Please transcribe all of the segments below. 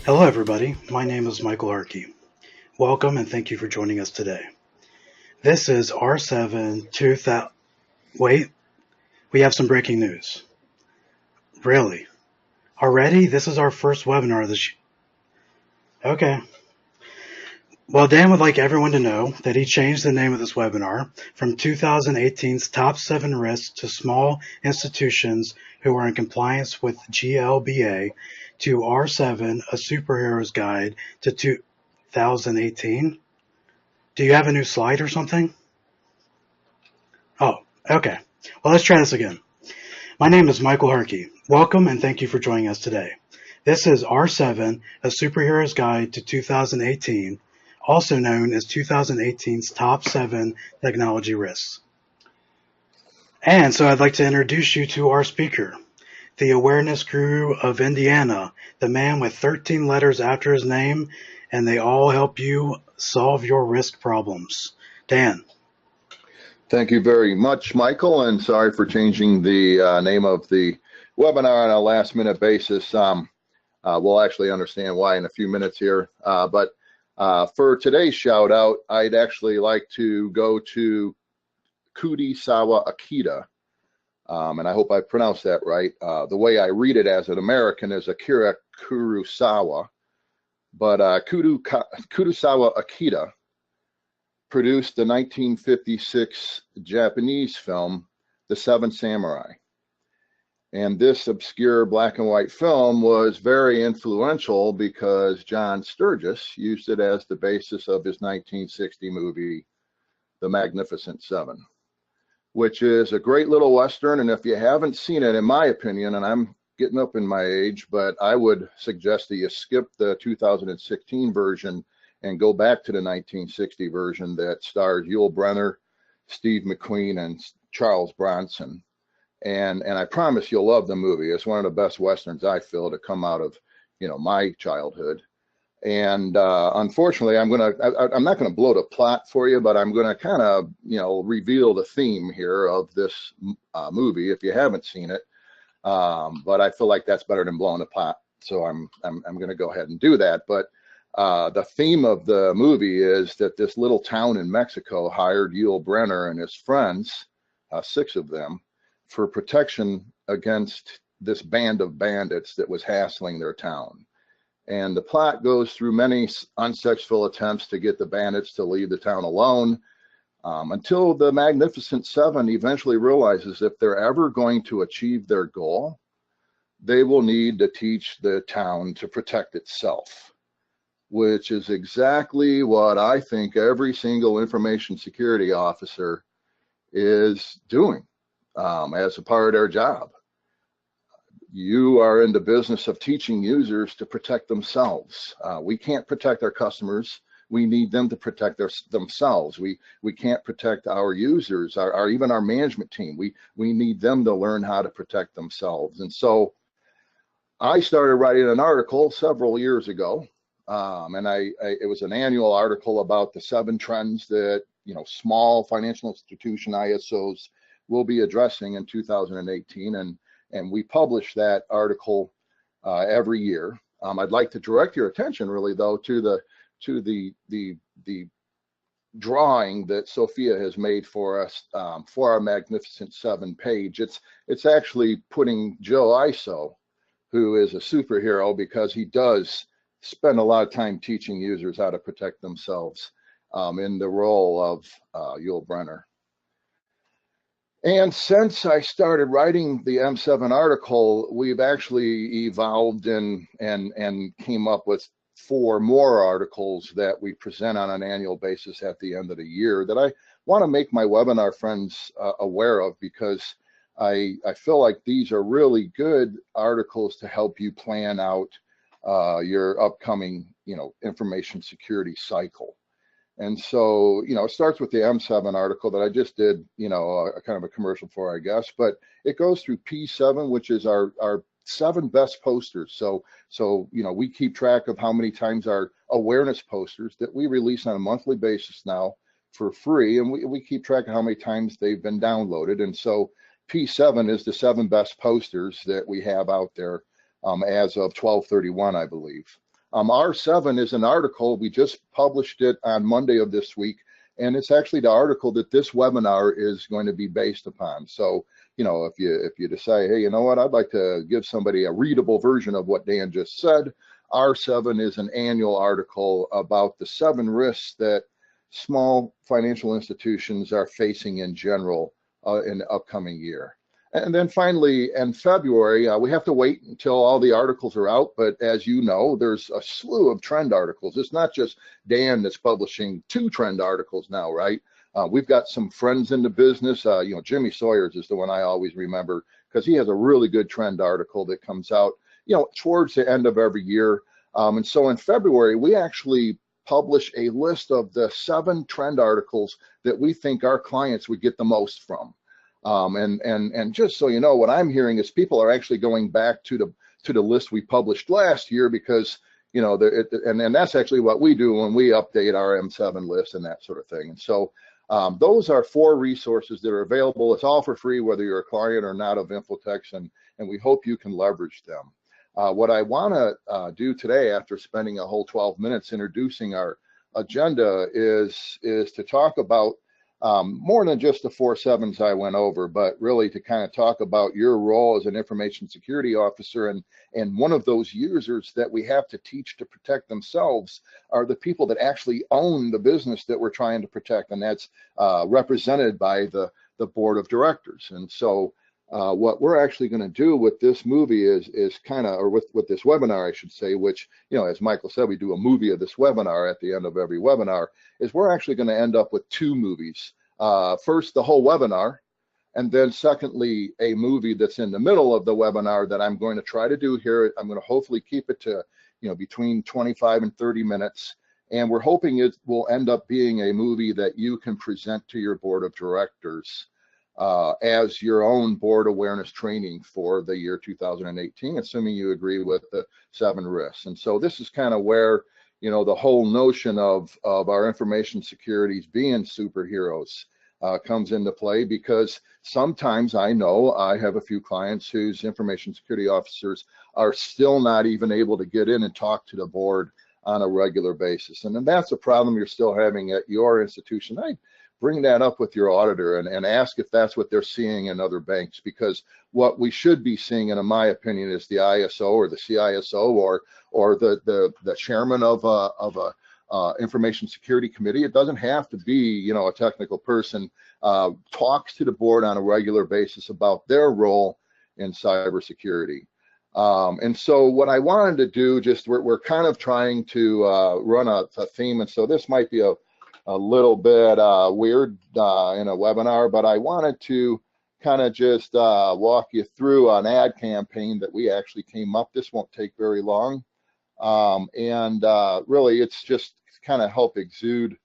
Hello, everybody. My name is Michael Harkey. Welcome and thank you for joining us today. This is R7 2000. Wait, we have some breaking news. Really? Already? This is our first webinar this. Okay. Well, Dan would like everyone to know that he changed the name of this webinar from 2018's Top 7 Risks to Small Institutions Who Are in Compliance with GLBA to R7, A Superhero's Guide to 2018. Do you have a new slide or something? Oh, okay. Well, let's try this again. My name is Michael Harkey. Welcome and thank you for joining us today. This is R7, A Superhero's Guide to 2018, also known as 2018's Top 7 Technology Risks. And so I'd like to introduce you to our speaker, the awareness guru of Indiana, the man with 13 letters after his name, and they all help you solve your risk problems. Dan. Thank you very much, Michael, and sorry for changing the name of the webinar on a last-minute basis. We'll actually understand why in a few minutes here. But for today's shout-out, I'd actually like to go to Kurosawa Akita, and I hope I pronounced that right. The way I read it as an American is Akira Kurosawa, but Kurosawa Akita produced the 1956 Japanese film, The Seven Samurai. And this obscure black and white film was very influential because John Sturges used it as the basis of his 1960 movie, The Magnificent Seven, which is a great little Western. And if you haven't seen it, in my opinion, and I'm getting up in my age, but I would suggest that you skip the 2016 version and go back to the 1960 version that stars Yul Brynner, Steve McQueen, and Charles Bronson. And I promise you'll love the movie. It's one of the best Westerns, I feel, to come out of, my childhood. And unfortunately, I'm not gonna blow the plot for you, but I'm gonna kind of, reveal the theme here of this movie if you haven't seen it. But I feel like that's better than blowing the plot, so I'm gonna go ahead and do that. But the theme of the movie is that this little town in Mexico hired Yul Brynner and his friends, 6 of them, for protection against this band of bandits that was hassling their town. And the plot goes through many unsuccessful attempts to get the bandits to leave the town alone, until the Magnificent Seven eventually realizes if they're ever going to achieve their goal, they will need to teach the town to protect itself, which is exactly what I think every single information security officer is doing as a part of their job. You are in the business of teaching users to protect themselves. We can't protect our customers. We need them to protect themselves. We can't protect our users, even our management team. We need them to learn how to protect themselves. And so I started writing an article several years ago. And it was an annual article about the 7 trends that small financial institution ISOs will be addressing in 2018, and we publish that article every year. I'd like to direct your attention, really, though, to the drawing that Sophia has made for us for our Magnificent Seven page. It's actually putting Joe ISO, who is a superhero because he does spend a lot of time teaching users how to protect themselves, in the role of Yul Brynner. And since I started writing the M7 article, we've actually evolved and came up with 4 more articles that we present on an annual basis at the end of the year that I want to make my webinar friends aware of, because I feel like these are really good articles to help you plan out your upcoming, information security cycle. And so, it starts with the M7 article that I just did, a kind of a commercial for, I guess, but it goes through P7, which is our 7 best posters. So, we keep track of how many times our awareness posters that we release on a monthly basis now for free, and we keep track of how many times they've been downloaded. And so P7 is the 7 best posters that we have out there as of 12/31, I believe. R7 is an article, we just published it on Monday of this week, and it's actually the article that this webinar is going to be based upon. So, you know, if you decide, hey, you know what, I'd like to give somebody a readable version of what Dan just said, R7 is an annual article about the 7 risks that small financial institutions are facing in general in the upcoming year. And then finally, in February, we have to wait until all the articles are out. But as you know, there's a slew of trend articles. It's not just Dan that's publishing 2 trend articles now, right? We've got some friends in the business. You know, Jimmy Sawyers is the one I always remember because he has a really good trend article that comes out, you know, towards the end of every year. And so in February, we actually publish a list of the 7 trend articles that we think our clients would get the most from. And just so you know, what I'm hearing is people are actually going back to the list we published last year because, you know, and that's actually what we do when we update our M7 list and that sort of thing. And so those are 4 resources that are available. It's all for free, whether you're a client or not of Infotex, and we hope you can leverage them. What I want to do today, after spending a whole 12 minutes introducing our agenda, is to talk about more than just the 4 sevens I went over, but really to kind of talk about your role as an information security officer. And one of those users that we have to teach to protect themselves are the people that actually own the business that we're trying to protect, and that's represented by the board of directors. And so what we're actually going to do with this movie is kind of, or with this webinar, I should say, which, you know, as Michael said, we do a movie of this webinar at the end of every webinar, is we're actually going to end up with 2 movies. First, the whole webinar, and then secondly, a movie that's in the middle of the webinar that I'm going to try to do here. I'm going to hopefully keep it to, you know, between 25 and 30 minutes. And we're hoping it will end up being a movie that you can present to your board of directors as your own board awareness training for the year 2018, assuming you agree with the 7 risks. And so this is kind of where, you know, the whole notion of our information securities being superheroes comes into play, because sometimes I know I have a few clients whose information security officers are still not even able to get in and talk to the board on a regular basis. And then that's a problem you're still having at your institution. I bring that up with your auditor and ask if that's what they're seeing in other banks, because what we should be seeing, and in my opinion, is the ISO or the CISO or the chairman of a information security committee. It doesn't have to be, you know, a technical person, talks to the board on a regular basis about their role in cybersecurity. And so what I wanted to do, just we're kind of trying to run a theme, and so this might be a little bit weird in a webinar, but I wanted to kind of just walk you through an ad campaign that we actually came up. This won't take very long. And really, it's just kind of help exude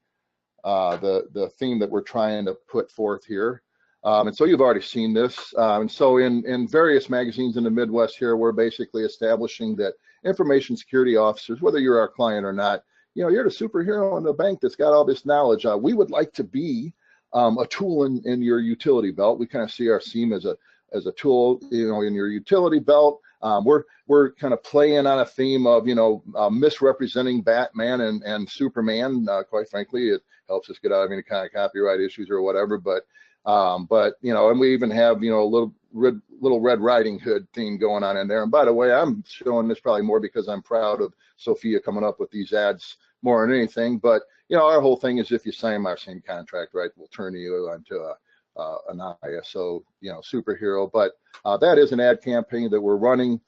the theme that we're trying to put forth here. And so you've already seen this. And so in various magazines in the Midwest here, we're basically establishing that information security officers, whether you're our client or not, you know, you're the superhero in the bank that's got all this knowledge. We would like to be a tool in your utility belt. We kind of see our SEAM as a tool, you know, in your utility belt. We're kind of playing on a theme of, you know, misrepresenting Batman and Superman. Quite frankly, it helps us get out of any kind of copyright issues or whatever. But you know, and we even have, you know, a little Red Riding Hood theme going on in there. And by the way, I'm showing this probably more because I'm proud of Sophia coming up with these ads more than anything. But you know, our whole thing is if you sign our same contract, right, we'll turn you into an ISO, you know, superhero. But that is an ad campaign that we're running.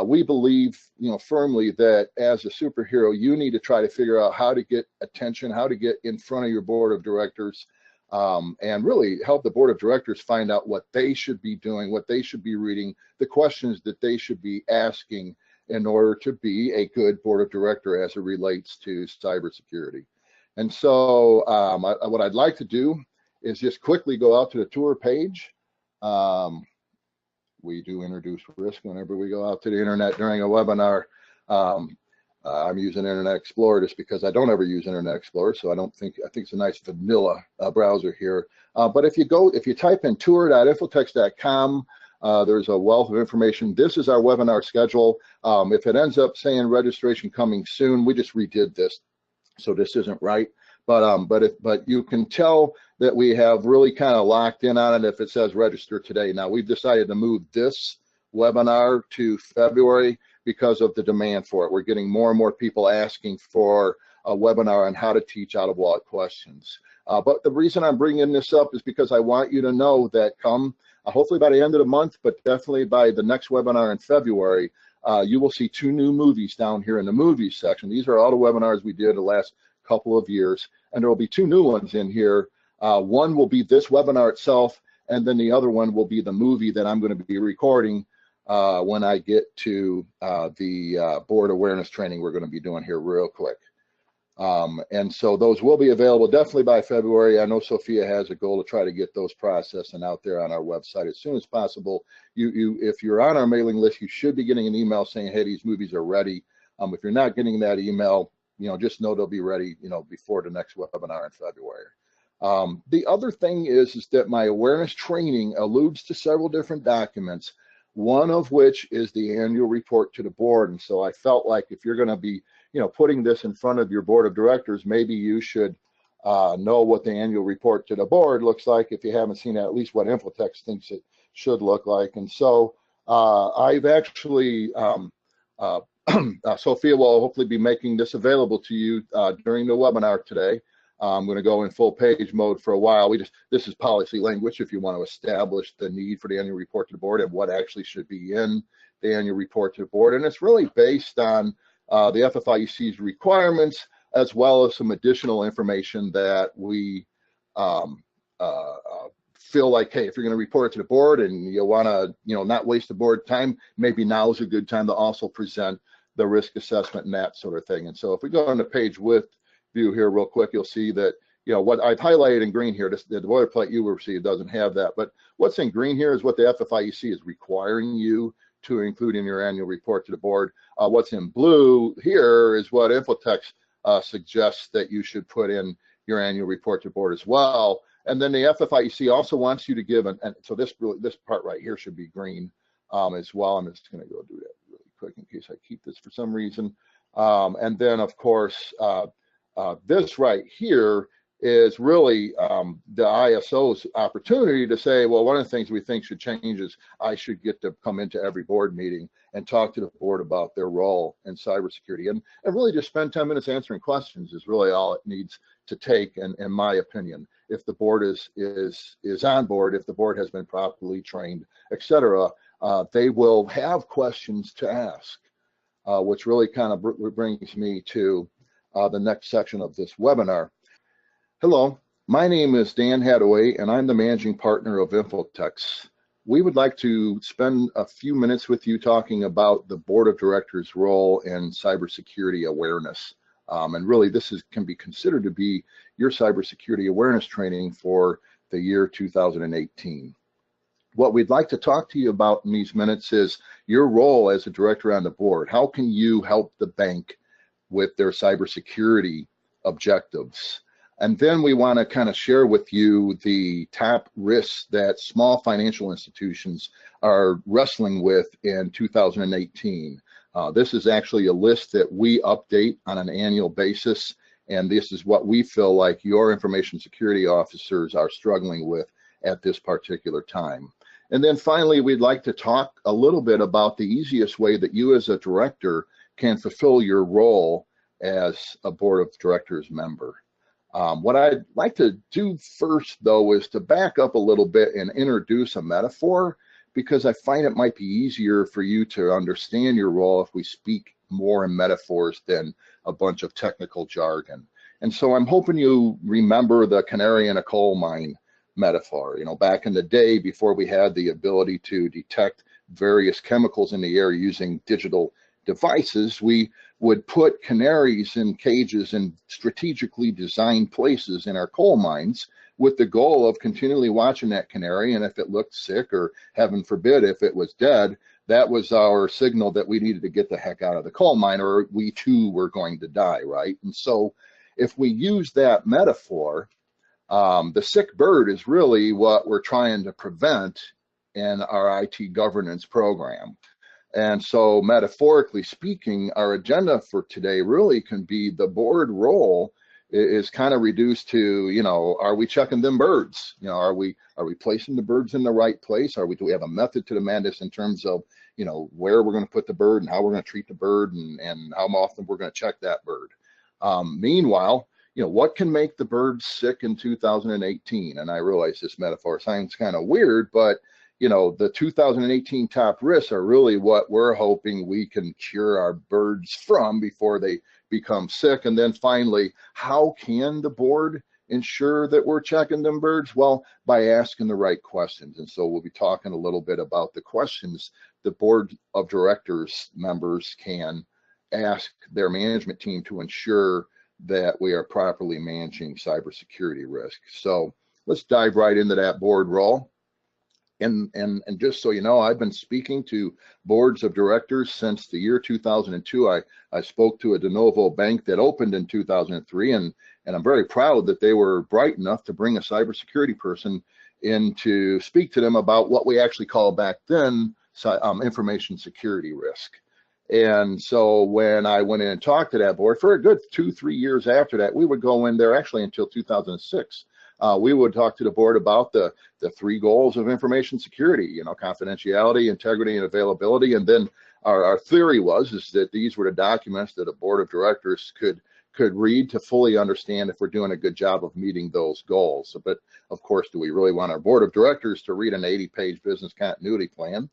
We believe, you know, firmly that as a superhero, you need to try to figure out how to get attention, how to get in front of your board of directors, and really help the board of directors find out what they should be doing, what they should be reading, the questions that they should be asking in order to be a good board of director as it relates to cybersecurity. And so what I'd like to do is just quickly go out to the tour page. We do introduce risk whenever we go out to the internet during a webinar. I'm using Internet Explorer just because I don't ever use Internet Explorer, so I think it's a nice vanilla browser here. But if you type in tour.infotex.com, There's a wealth of information. This is our webinar schedule. If it ends up saying registration coming soon, we just redid this, so this isn't right. But you can tell that we have really kind of locked in on it if it says register today. Now we've decided to move this webinar to February because of the demand for it. We're getting more and more people asking for a webinar on how to teach out-of-wallet questions. But the reason I'm bringing this up is because I want you to know that come hopefully by the end of the month, but definitely by the next webinar in February, you will see 2 new movies down here in the movies section. These are all the webinars we did the last couple of years, and there will be 2 new ones in here. One will be this webinar itself, and then the other one will be the movie that I'm going to be recording when I get to the board awareness training we're going to be doing here real quick. And so those will be available definitely by February. I know Sophia has a goal to try to get those processed and out there on our website as soon as possible. If you're on our mailing list, you should be getting an email saying, hey, these movies are ready. If you're not getting that email, just know they'll be ready, before the next webinar in February. The other thing is that my awareness training alludes to several different documents, one of which is the annual report to the board. And so I felt like if you're going to be putting this in front of your board of directors, maybe you should know what the annual report to the board looks like if you haven't seen at least what Infotex thinks it should look like. And so I've actually, Sophia will hopefully be making this available to you during the webinar today. I'm going to go in full page mode for a while. This is policy language if you want to establish the need for the annual report to the board and what actually should be in the annual report to the board. And it's really based on the FFIEC's requirements, as well as some additional information that we feel like, hey, if you're going to report it to the board and you want to, not waste the board time, maybe now is a good time to also present the risk assessment and that sort of thing. And so if we go on the page with view here real quick, you'll see that, what I've highlighted in green here, the boilerplate you will see, it doesn't have that, but what's in green here is what the FFIEC is requiring you to include in your annual report to the board. What's in blue here is what Infotex suggests that you should put in your annual report to the board as well. And then the FFIEC also wants you to give, and so this part right here should be green as well. I'm just going to go do that really quick in case I keep this for some reason. And then, of course, this right here is really the ISO's opportunity to say, well, one of the things we think should change is I should get to come into every board meeting and talk to the board about their role in cybersecurity. And really just spend 10 minutes answering questions is really all it needs to take, in my opinion. If the board is on board, if the board has been properly trained, et cetera, they will have questions to ask, which really kind of brings me to the next section of this webinar. Hello, my name is Dan Hadaway, and I'm the managing partner of Infotex. We would like to spend a few minutes with you talking about the board of directors' role in cybersecurity awareness. And really, this can be considered to be your cybersecurity awareness training for the year 2018. What we'd like to talk to you about in these minutes is your role as a director on the board. How can you help the bank with their cybersecurity objectives? And then we want to kind of share with you the top risks that small financial institutions are wrestling with in 2018. This is actually a list that we update on an annual basis, and this is what we feel like your information security officers are struggling with at this particular time. And then finally, we'd like to talk a little bit about the easiest way that you as a director can fulfill your role as a board of directors member. What I'd like to do first, though, is to back up a little bit and introduce a metaphor, because I find it might be easier for you to understand your role if we speak more in metaphors than a bunch of technical jargon. And so I'm hoping you remember the canary in a coal mine metaphor. Back in the day, before we had the ability to detect various chemicals in the air using digital devices, we would put canaries in cages in strategically designed places in our coal mines with the goal of continually watching that canary, and if it looked sick, or heaven forbid, if it was dead, that was our signal that we needed to get the heck out of the coal mine, or we too were going to die, right? And so if we use that metaphor, the sick bird is really what we're trying to prevent and our IT governance program. And so, metaphorically speaking, our agenda for today really can be the board role is kind of reduced to, are we checking them birds? Are we placing the birds in the right place? Do we have a method to the madness in terms of, where we're going to put the bird and how we're going to treat the bird and how often we're going to check that bird? Meanwhile, what can make the birds sick in 2018? And I realize this metaphor sounds kind of weird, but the 2018 top risks are really what we're hoping we can cure our birds from before they become sick. And then finally, how can the board ensure that we're checking them birds? Well, by asking the right questions. And so we'll be talking a little bit about the questions the board of directors members can ask their management team to ensure that we are properly managing cybersecurity risk. So let's dive right into that board role. And just so you know, I've been speaking to boards of directors since the year 2002. I spoke to a de novo bank that opened in 2003, and I'm very proud that they were bright enough to bring a cybersecurity person in to speak to them about what we actually called back then information security risk. And so when I went in and talked to that board for a good 2-3 years after that, we would go in there actually until 2006. We would talk to the board about the 3 goals of information security, confidentiality, integrity, and availability. And then our theory is that these were the documents that a board of directors could read to fully understand if we're doing a good job of meeting those goals. But of course, do we really want our board of directors to read an 80-page business continuity plan?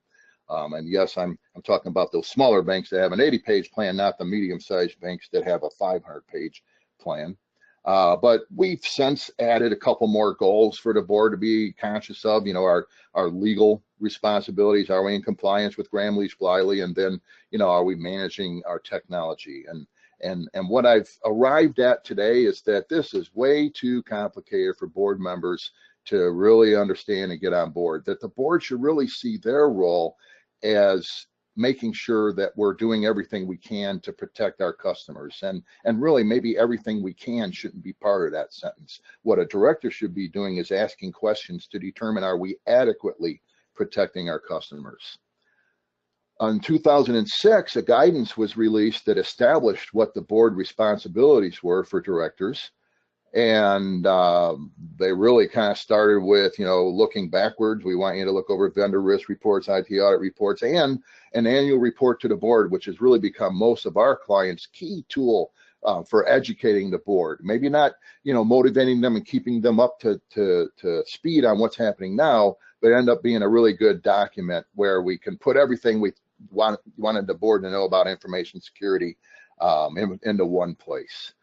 And yes, I'm talking about those smaller banks that have an 80-page plan, not the medium-sized banks that have a 500-page plan. But we've since added a couple more goals for the board to be conscious of, our legal responsibilities. Are we in compliance with Gramm-Leach-Bliley? And then, are we managing our technology? And what I've arrived at today is that this is way too complicated for board members to really understand and get on board, that the board should really see their role as making sure that we're doing everything we can to protect our customers. And really, maybe everything we can shouldn't be part of that sentence. What a director should be doing is asking questions to determine, are we adequately protecting our customers? In 2006, a guidance was released that established what the board responsibilities were for directors. And they really kind of started with, looking backwards. We want you to look over vendor risk reports, IT audit reports, and an annual report to the board, which has really become most of our clients' key tool for educating the board. Maybe not, motivating them and keeping them up to speed on what's happening now, but end up being a really good document where we can put everything we wanted the board to know about information security into one place.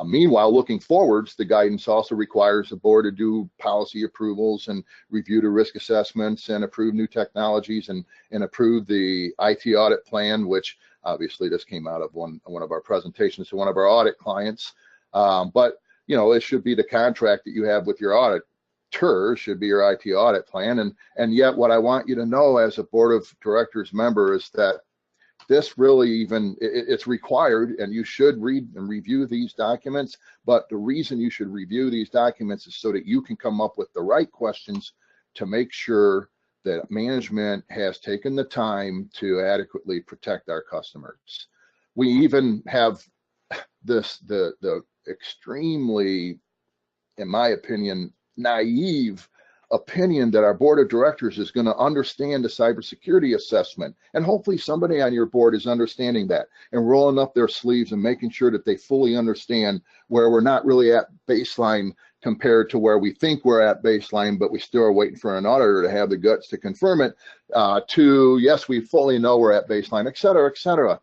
Meanwhile, looking forwards, the guidance also requires the board to do policy approvals and review the risk assessments and approve new technologies and approve the IT audit plan, which obviously this came out of one of our presentations to one of our audit clients. But, it should be the contract that you have with your auditor, should be your IT audit plan. And yet what I want you to know as a board of directors member is that this really it's required, and you should read and review these documents. But the reason you should review these documents is so that you can come up with the right questions to make sure that management has taken the time to adequately protect our customers. We even have the extremely, in my opinion, naive opinion that our board of directors is going to understand the cybersecurity assessment. And hopefully somebody on your board is understanding that and rolling up their sleeves and making sure that they fully understand where we're not really at baseline compared to where we think we're at baseline, but we still are waiting for an auditor to have the guts to confirm it, to yes, we fully know we're at baseline, et cetera, et cetera.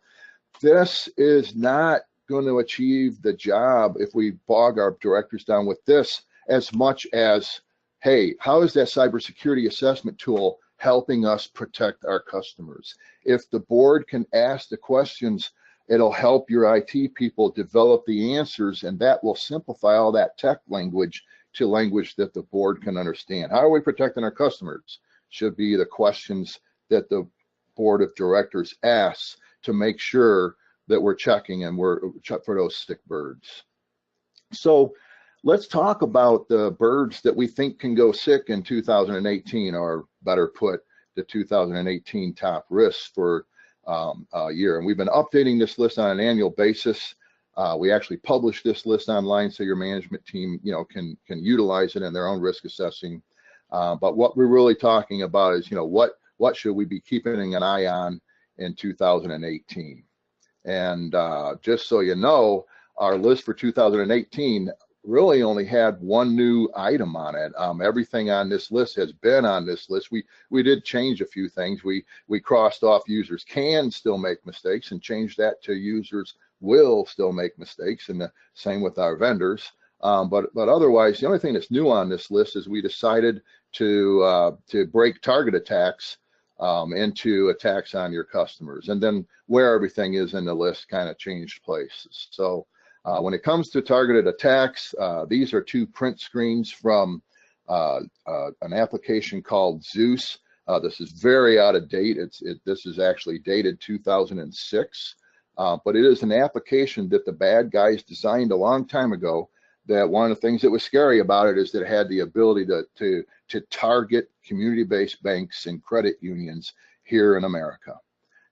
This is not going to achieve the job if we bog our directors down with this as much as, hey, how is that cybersecurity assessment tool helping us protect our customers? If the board can ask the questions, it'll help your IT people develop the answers, and that will simplify all that tech language to language that the board can understand. How are we protecting our customers? Should be the questions that the board of directors asks to make sure that we're checking and we're check for those sick birds. So let's talk about the birds that we think can go sick in 2018, or better put, the 2018 top risks for a year. And we've been updating this list on an annual basis. We actually publish this list online so your management team, can utilize it in their own risk assessing. But what we're really talking about is, what should we be keeping an eye on in 2018? And just so you know, our list for 2018 really only had one new item on it. Everything on this list has been on this list. We did change a few things. We crossed off users can still make mistakes and changed that to users will still make mistakes, and the same with our vendors. But otherwise, the only thing that's new on this list is we decided to break target attacks into attacks on your customers, and then where everything is in the list kind of changed places. So when it comes to targeted attacks, these are two print screens from an application called Zeus. This is very out of date. This is actually dated 2006, but it is an application that the bad guys designed a long time ago. That one of the things that was scary about it is that it had the ability to target community-based banks and credit unions here in America.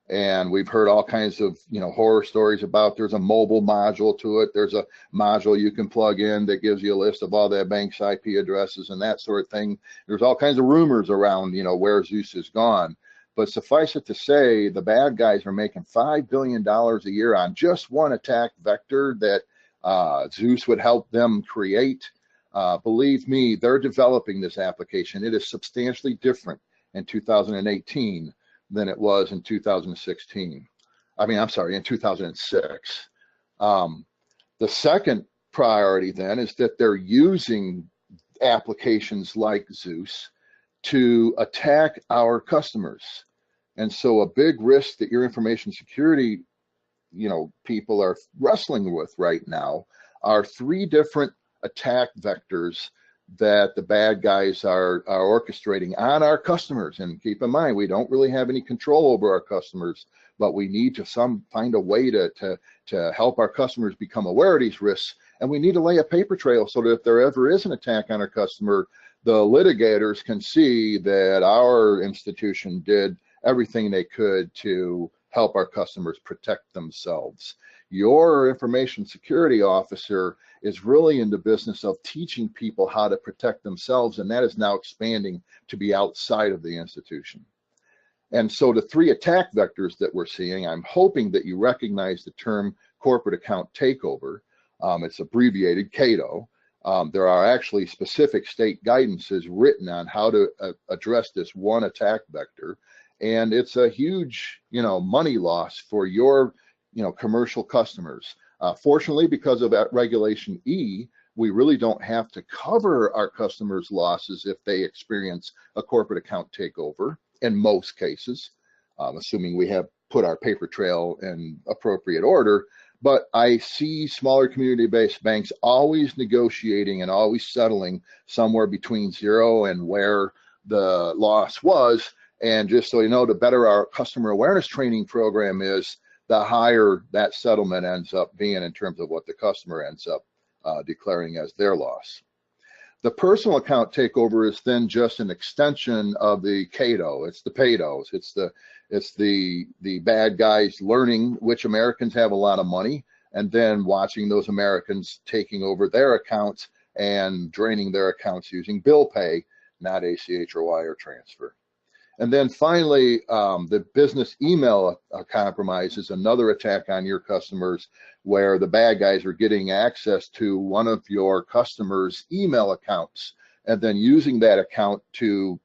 And we've heard all kinds of horror stories about there's a mobile module to it. There's a module you can plug in that gives you a list of all that bank's IP addresses and that sort of thing. There's all kinds of rumors around where Zeus is gone. But suffice it to say, the bad guys are making $5 billion a year on just one attack vector that Zeus would help them create. Believe me, they're developing this application. It is substantially different in 2018 than it was in 2016. In 2006. The second priority then is that they're using applications like Zeus to attack our customers. And so a big risk that your information security people are wrestling with right now are three different attack vectors that the bad guys are orchestrating on our customers. And keep in mind, we don't really have any control over our customers, but we need to find a way to help our customers become aware of these risks. And we need to lay a paper trail so that if there ever is an attack on our customer, the litigators can see that our institution did everything they could to help our customers protect themselves. Your information security officer is really in the business of teaching people how to protect themselves, and that is now expanding to be outside of the institution. And so the three attack vectors that we're seeing, I'm hoping that you recognize the term corporate account takeover. It's abbreviated CATO. There are actually specific state guidances written on how to address this one attack vector. And it's a huge, money loss for your, commercial customers. Fortunately, because of that Regulation E, we really don't have to cover our customers' losses if they experience a corporate account takeover in most cases, assuming we have put our paper trail in appropriate order. But I see smaller community-based banks always negotiating and always settling somewhere between zero and where the loss was. And just so you know, the better our customer awareness training program is, the higher that settlement ends up being in terms of what the customer ends up declaring as their loss. The personal account takeover is then just an extension of the CATO. It's the PATOs. It's the bad guys learning which Americans have a lot of money, and then watching those Americans taking over their accounts and draining their accounts using bill pay, not ACH or wire transfer. And then finally, the business email compromise is another attack on your customers, where the bad guys are getting access to one of your customers' email accounts and then using that account to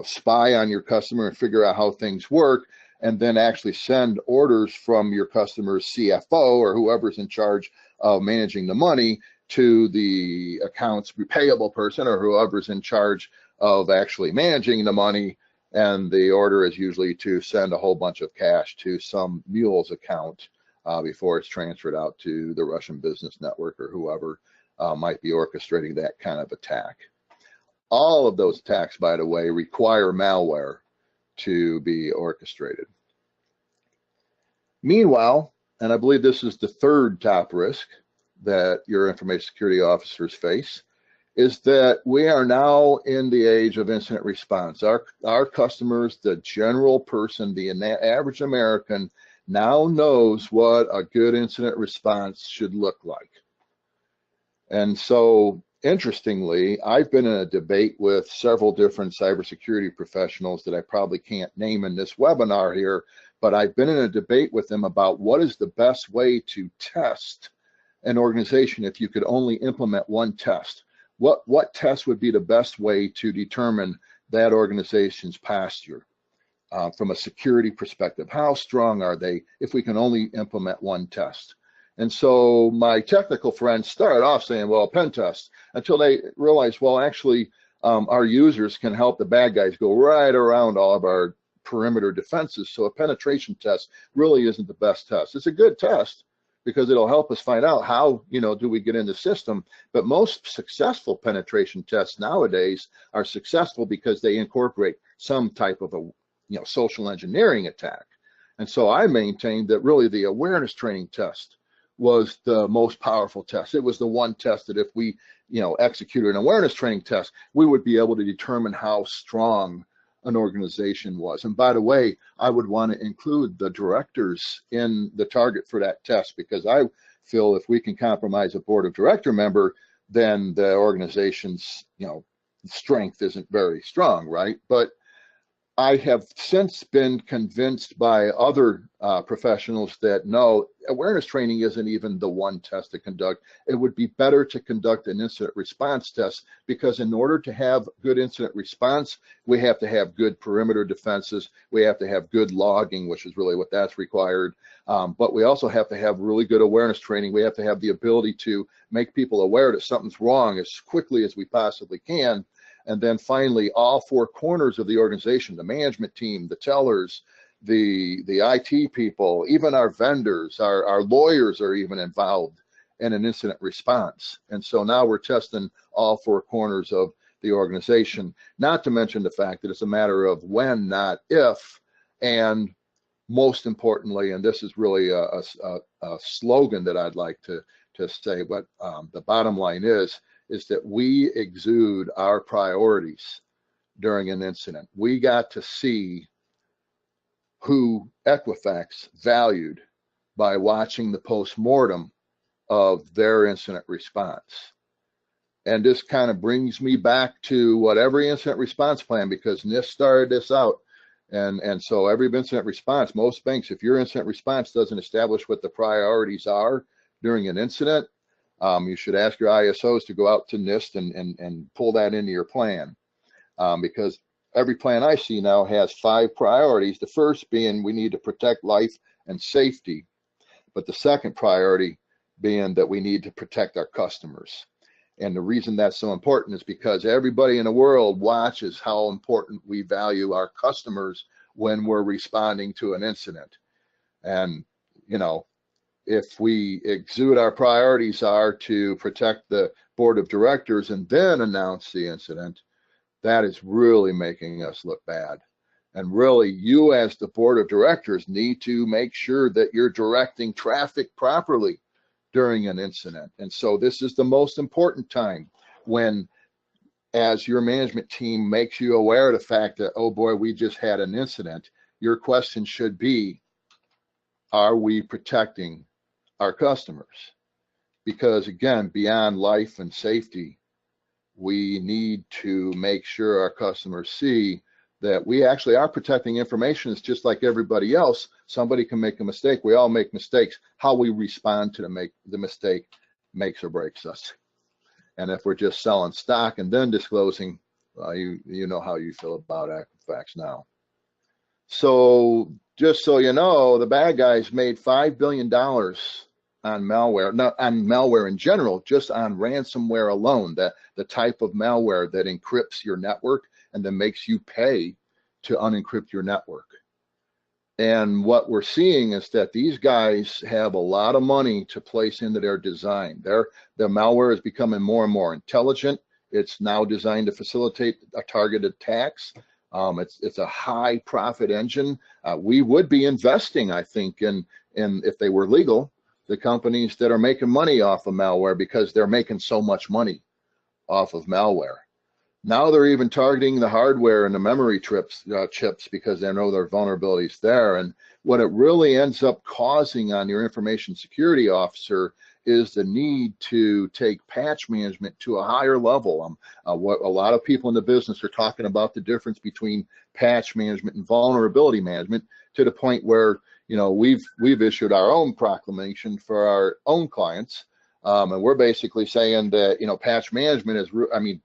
spy on your customer and figure out how things work, and then actually send orders from your customer's CFO or whoever's in charge of managing the money to the accounts payable person or whoever's in charge of actually managing the money. And the order is usually to send a whole bunch of cash to some mule's account before it's transferred out to the Russian business network or whoever might be orchestrating that kind of attack. All of those attacks, by the way, require malware to be orchestrated. Meanwhile, and I believe this is the third top risk that your information security officers face, is that we are now in the age of incident response. Our customers, the general person, the average American, now knows what a good incident response should look like. And so, interestingly, I've been in a debate with several different cybersecurity professionals that I probably can't name in this webinar here, but I've been in a debate with them about what is the best way to test an organization if you could only implement one test. What test would be the best way to determine that organization's posture from a security perspective? How strong are they if we can only implement one test? And so my technical friends started off saying, well, pen test, until they realized, well, actually, our users can help the bad guys go right around all of our perimeter defenses. So a penetration test really isn't the best test. It's a good test because it'll help us find out how, do we get in the system. But most successful penetration tests nowadays are successful because they incorporate some type of a, social engineering attack. And so I maintained that really the awareness training test was the most powerful test. It was the one test that if we, executed an awareness training test, we would be able to determine how strong an organization was. And by the way, I would want to include the directors in the target for that test, because I feel if we can compromise a board of director member, then the organization's, strength isn't very strong, right? But I have since been convinced by other professionals that no, awareness training isn't even the one test to conduct. It would be better to conduct an incident response test, because in order to have good incident response, we have to have good perimeter defenses. We have to have good logging, which is really what that's required. But we also have to have really good awareness training. We have to have the ability to make people aware that something's wrong as quickly as we possibly can. And then finally, all four corners of the organization, the management team, the tellers, the IT people, even our vendors, our lawyers are even involved in an incident response. And so now we're testing all four corners of the organization, not to mention the fact that it's a matter of when, not if. And most importantly, and this is really a slogan that I'd like to say, but the bottom line is that we exude our priorities during an incident. We got to see who Equifax valued by watching the postmortem of their incident response. And this kind of brings me back to what every incident response plan, because NIST started this out. And so every incident response, most banks, if your incident response doesn't establish what the priorities are during an incident, you should ask your ISOs to go out to NIST and pull that into your plan, because every plan I see now has 5 priorities. The first being we need to protect life and safety, but the second priority being that we need to protect our customers. And the reason that's so important is because everybody in the world watches how important we value our customers when we're responding to an incident. And, if we exude our priorities are to protect the board of directors and then announce the incident, that is really making us look bad. And really, you as the board of directors need to make sure that you're directing traffic properly during an incident. And so this is the most important time when, as your management team makes you aware of the fact that, oh boy, we just had an incident, your question should be, are we protecting our customers? Because again, beyond life and safety, we need to make sure our customers see that we actually are protecting information. It's just like everybody else. Somebody can make a mistake. We all make mistakes. How we respond to the mistake makes or breaks us. And if we're just selling stock and then disclosing, you know how you feel about Equifax now. So just so you know, the bad guys made $5 billion on malware, not on malware in general, just on ransomware alone, the type of malware that encrypts your network and then makes you pay to unencrypt your network. And what we're seeing is that these guys have a lot of money to place into their design. Their malware is becoming more and more intelligent. It's now designed to facilitate a targeted attacks. It's a high profit engine. We would be investing, I think, in if they were legal, the companies that are making money off of malware, because they're making so much money off of malware. Now they're even targeting the hardware and the memory chips because they know there are vulnerabilities there. And what it really ends up causing on your information security officer is the need to take patch management to a higher level. What a lot of people in the business are talking about, the difference between patch management and vulnerability management, to the point where, you know, we've issued our own proclamation for our own clients. And we're basically saying that, you know, patch management is,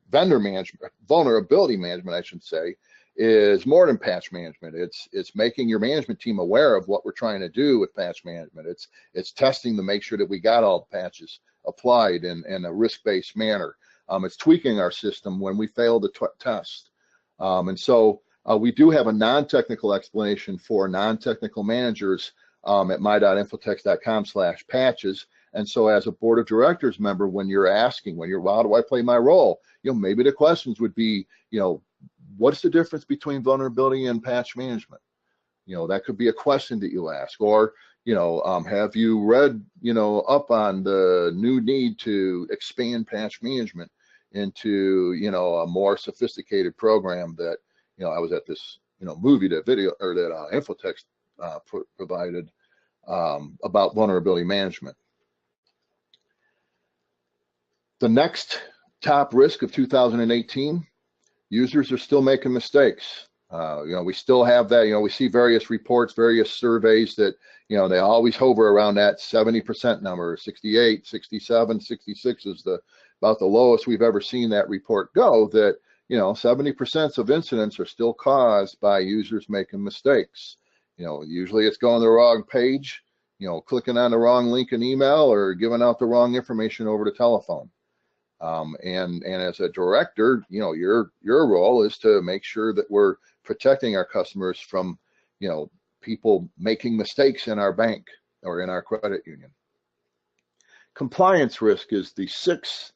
vendor management, vulnerability management, I should say, is more than patch management. It's making your management team aware of what we're trying to do with patch management. It's testing to make sure that we got all the patches applied in a risk-based manner. It's tweaking our system when we fail to test. And so we do have a non-technical explanation for non-technical managers at my.infotex.com/patches. And so as a board of directors member, when you're asking, how do I play my role? You know, maybe the questions would be, you know, what's the difference between vulnerability and patch management? You know, that could be a question that you ask. Or, you know, have you read, you know, up on the new need to expand patch management into, you know, a more sophisticated program that, you know, I was at this, you know, movie that Infotex provided about vulnerability management. The next top risk of 2018, users are still making mistakes. You know, we still have that. You know, we see various reports, various surveys that, you know, they always hover around that 70% number. 68, 67, 66 is about the lowest we've ever seen that report go. That, you know, 70% of incidents are still caused by users making mistakes. You know, usually it's going to the wrong page, you know, clicking on the wrong link in email, or giving out the wrong information over the telephone. And as a director, you know, your role is to make sure that we're protecting our customers from, you know, people making mistakes in our bank or in our credit union. Compliance risk is the sixth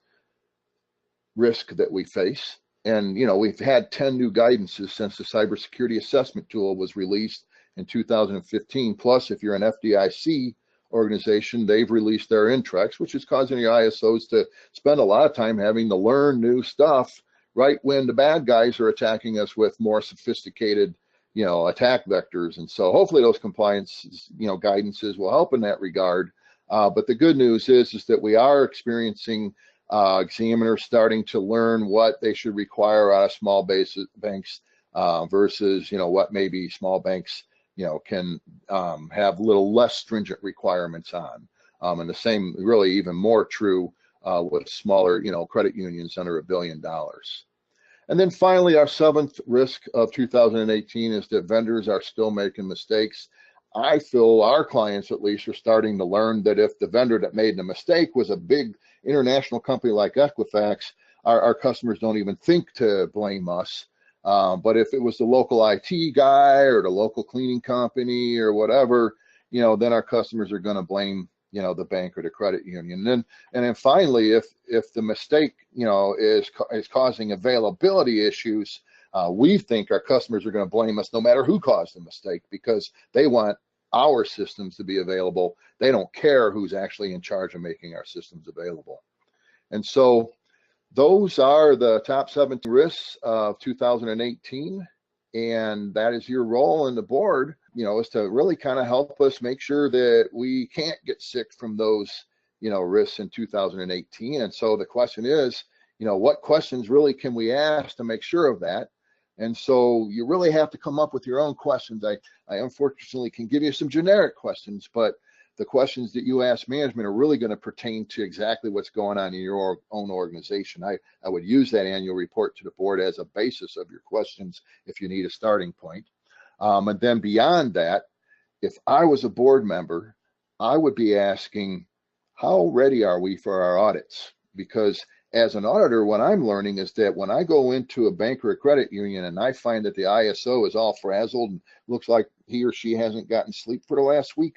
risk that we face. And, you know, we've had 10 new guidances since the cybersecurity assessment tool was released in 2015. Plus, if you're an FDIC organization, they've released their Intrex, which is causing the ISOs to spend a lot of time having to learn new stuff right when the bad guys are attacking us with more sophisticated, you know, attack vectors. And so hopefully those compliance, you know, guidances will help in that regard. But the good news is that we are experiencing examiners starting to learn what they should require out of small banks versus, you know, what maybe small banks, you know, can have a little less stringent requirements on. And the same, really even more true with smaller, you know, credit unions under $1 billion. And then finally, our seventh risk of 2018 is that vendors are still making mistakes. I feel our clients, at least, are starting to learn that if the vendor that made the mistake was a big international company like Equifax, our customers don't even think to blame us. But if it was the local IT guy or the local cleaning company or whatever, you know, then our customers are going to blame, you know, the bank or the credit union. And then finally, if the mistake, you know, is causing availability issues, we think our customers are going to blame us no matter who caused the mistake, because they want our systems to be available. They don't care who's actually in charge of making our systems available. And so those are the top 17 risks of 2018, and that is your role in the board, you know, is to really kind of help us make sure that we can't get sick from those, you know, risks in 2018. And so the question is, you know, what questions really can we ask to make sure of that? And so you really have to come up with your own questions. I unfortunately can give you some generic questions, but the questions that you ask management are really going to pertain to exactly what's going on in your own organization. I would use that annual report to the board as a basis of your questions if you need a starting point. And then beyond that, if I was a board member, I would be asking, how ready are we for our audits? Because as an auditor, what I'm learning is that when I go into a bank or a credit union and I find that the ISO is all frazzled and looks like he or she hasn't gotten sleep for the last week,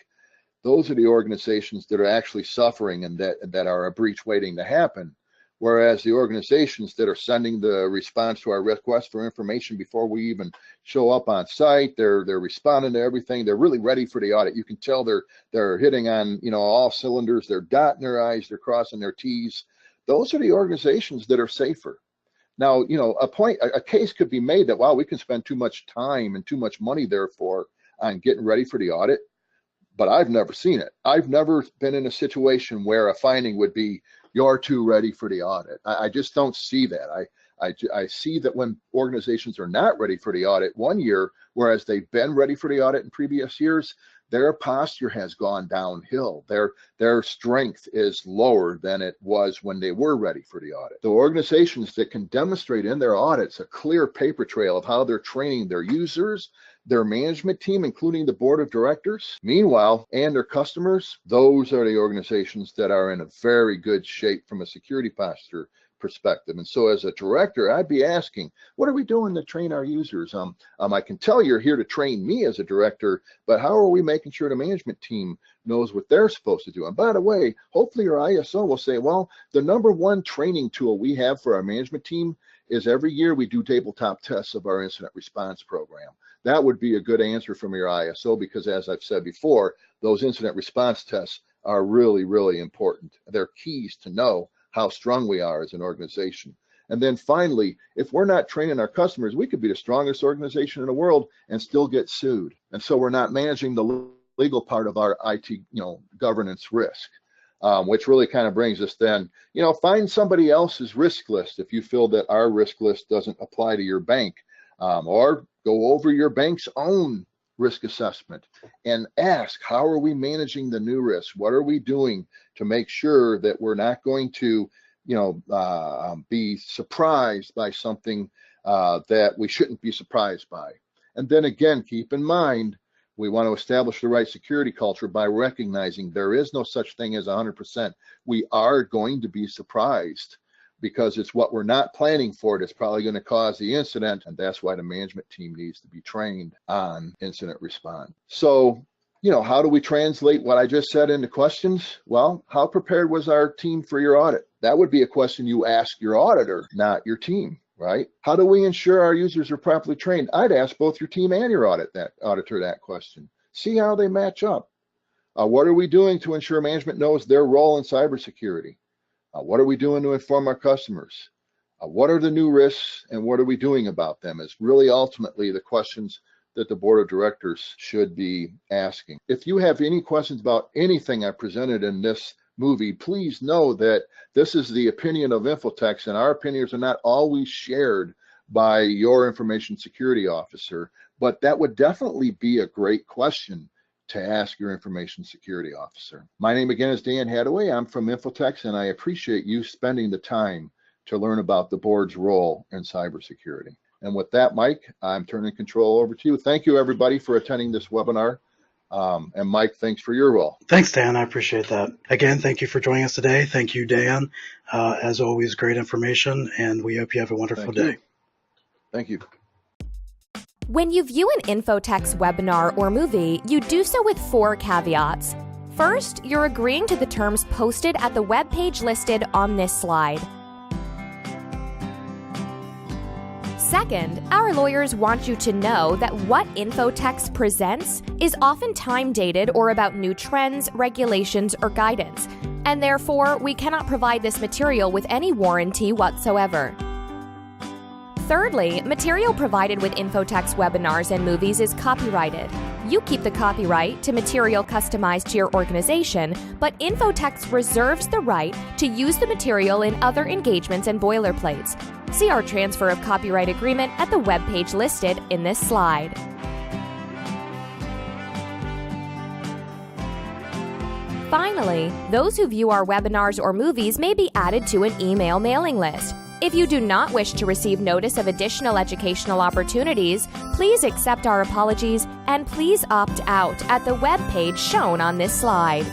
those are the organizations that are actually suffering and that are a breach waiting to happen. Whereas the organizations that are sending the response to our request for information before we even show up on site, they're responding to everything. They're really ready for the audit. You can tell they're hitting on, you know, all cylinders. They're dotting their I's, they're crossing their T's. those are the organizations that are safer. Now, a case could be made that, wow, we can spend too much time and too much money, therefore, on getting ready for the audit. But I've never seen it. I've never been in a situation where a finding would be, you're too ready for the audit. I just don't see that. I see that when organizations are not ready for the audit one year, whereas they've been ready for the audit in previous years, their posture has gone downhill. Their strength is lower than it was when they were ready for the audit. The organizations that can demonstrate in their audits a clear paper trail of how they're training their users, their management team, including the board of directors, meanwhile, and their customers, those are the organizations that are in a very good shape from a security posture perspective. And so as a director, I'd be asking, what are we doing to train our users? I can tell you're here to train me as a director, but how are we making sure the management team knows what they're supposed to do? And by the way, hopefully your ISO will say, well, the number one training tool we have for our management team is every year we do tabletop tests of our incident response program. That would be a good answer from your ISO, because as I've said before, those incident response tests are really, really important. They're keys to know how strong we are as an organization. And then finally, if we're not training our customers, we could be the strongest organization in the world and still get sued. And so we're not managing the legal part of our IT, governance risk, which really kind of brings us then, find somebody else's risk list if you feel that our risk list doesn't apply to your bank, or go over your bank's own risk assessment and ask, how are we managing the new risks? What are we doing to make sure that we're not going to, be surprised by something that we shouldn't be surprised by? And then again, keep in mind, we want to establish the right security culture by recognizing there is no such thing as 100%. We are going to be surprised, because it's what we're not planning for that's probably going to cause the incident. And that's why the management team needs to be trained on incident response. So, how do we translate what I just said into questions? Well, how prepared was our team for your audit? That would be a question you ask your auditor, not your team, right? How do we ensure our users are properly trained? I'd ask both your team and your auditor that question. See how they match up. What are we doing to ensure management knows their role in cybersecurity? What are we doing to inform our customers? What are the new risks and what are we doing about them is really ultimately the questions that the board of directors should be asking. If you have any questions about anything I presented in this movie, please know that this is the opinion of Infotex, and our opinions are not always shared by your information security officer, but that would definitely be a great question to ask your information security officer. My name again is Dan Hadaway. I'm from Infotex, and I appreciate you spending the time to learn about the board's role in cybersecurity. And with that, Mike, I'm turning control over to you. Thank you, everybody, for attending this webinar. And Mike, thanks for your role. Thanks, Dan. I appreciate that. Again, thank you for joining us today. Thank you, Dan. As always, great information, and we hope you have a wonderful day. Thank you. When you view an Infotex webinar or movie, you do so with 4 caveats. First, you're agreeing to the terms posted at the web page listed on this slide. Second, our lawyers want you to know that what Infotex presents is often time-dated or about new trends, regulations, or guidance, and therefore we cannot provide this material with any warranty whatsoever. Thirdly, material provided with Infotex webinars and movies is copyrighted. You keep the copyright to material customized to your organization, but Infotex reserves the right to use the material in other engagements and boilerplates. See our transfer of copyright agreement at the webpage listed in this slide. Finally, those who view our webinars or movies may be added to an email mailing list. If you do not wish to receive notice of additional educational opportunities, please accept our apologies and please opt out at the web page shown on this slide.